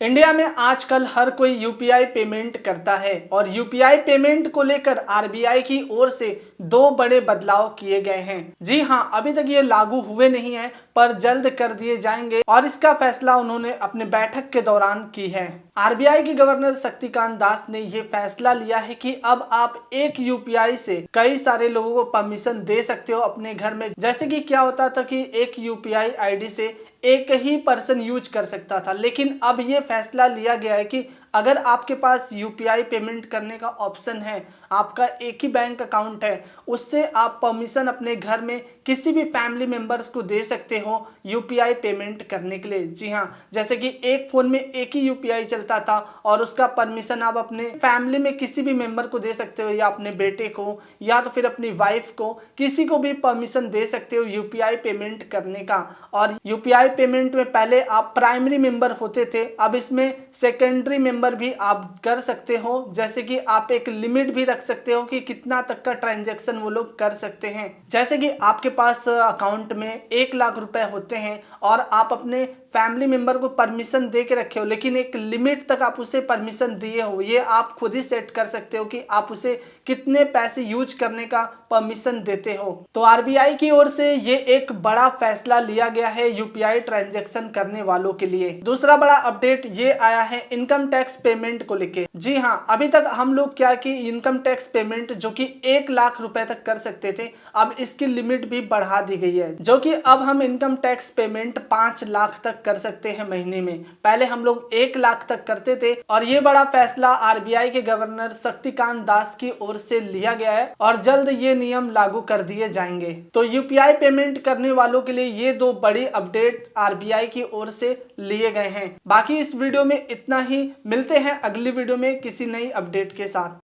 India में आजकल हर कोई यूपीआई पेमेंट करता है और यूपीआई पेमेंट को लेकर आरबीआई की ओर से दो बड़े बदलाव किए गए हैं। जी हां, अभी तक ये लागू हुए नहीं हैं, पर जल्द कर दिए जाएंगे और इसका फैसला उन्होंने अपने बैठक के दौरान की है। आरबीआई के गवर्नर शक्तिकांत दास ने ये फैसला लिया है कि अब आप एक यूपीआई से कई सारे लोगों को परमिशन दे सकते हो अपने घर में। जैसे कि क्या होता था कि एक यूपीआई आईडी से एक ही पर्सन यूज कर सकता था, लेकिन अब ये फैसला लिया गया है कि अगर आपके पास यूपीआई पेमेंट करने का ऑप्शन है, आपका एक ही बैंक अकाउंट है, उससे आप परमिशन अपने घर में किसी भी फैमिली मेंबर्स को दे सकते हो यूपीआई पेमेंट करने के लिए। जी हाँ, जैसे कि एक फोन में एक ही यूपीआई चलता था और उसका परमिशन आप अपने फैमिली में किसी भी मेंबर को दे सकते हो, या अपने बेटे को या तो फिर अपनी वाइफ को, किसी को भी परमिशन दे सकते हो यूपीआई पेमेंट करने का। और यूपीआई पेमेंट में पहले आप प्राइमरी मेंबर होते थे, अब इसमें सेकेंडरी मेंबर भी आप कर सकते हो। जैसे कि आप एक लिमिट भी रख सकते हो कि कितना तक का ट्रांजैक्शन वो लोग कर सकते हैं। जैसे कि आपके पास अकाउंट में 1 लाख रुपए होते हैं और आप अपने फैमिली मेंबर को परमिशन दे के रखे हो, लेकिन एक लिमिट तक आप उसे परमिशन दिए हो, ये आप खुद ही सेट कर सकते हो कि आप उसे कितने पैसे यूज करने का परमिशन देते हो। तो आरबीआई की ओर से ये एक बड़ा फैसला लिया गया है यूपीआई ट्रांजैक्शन करने वालों के लिए। दूसरा बड़ा अपडेट ये आया है इनकम टैक्स पेमेंट को लेके। जी हाँ, अभी तक हम लोग क्या कि इनकम टैक्स पेमेंट जो कि 1 लाख रुपए तक कर सकते थे, अब इसकी लिमिट भी बढ़ा दी गई है, जो कि अब हम इनकम टैक्स पेमेंट 5 लाख तक कर सकते हैं महीने में। पहले हम लोग 1 लाख तक करते थे और ये बड़ा फैसला आरबीआई के गवर्नर शक्तिकांत दास की ओर से लिया गया है और जल्द ये नियम लागू कर दिए जाएंगे। तो यूपीआई पेमेंट करने वालों के लिए ये दो बड़ी अपडेट आरबीआई की ओर से लिए गए हैं। बाकी इस वीडियो में इतना ही, मिलते हैं अगली वीडियो में किसी नई अपडेट के साथ।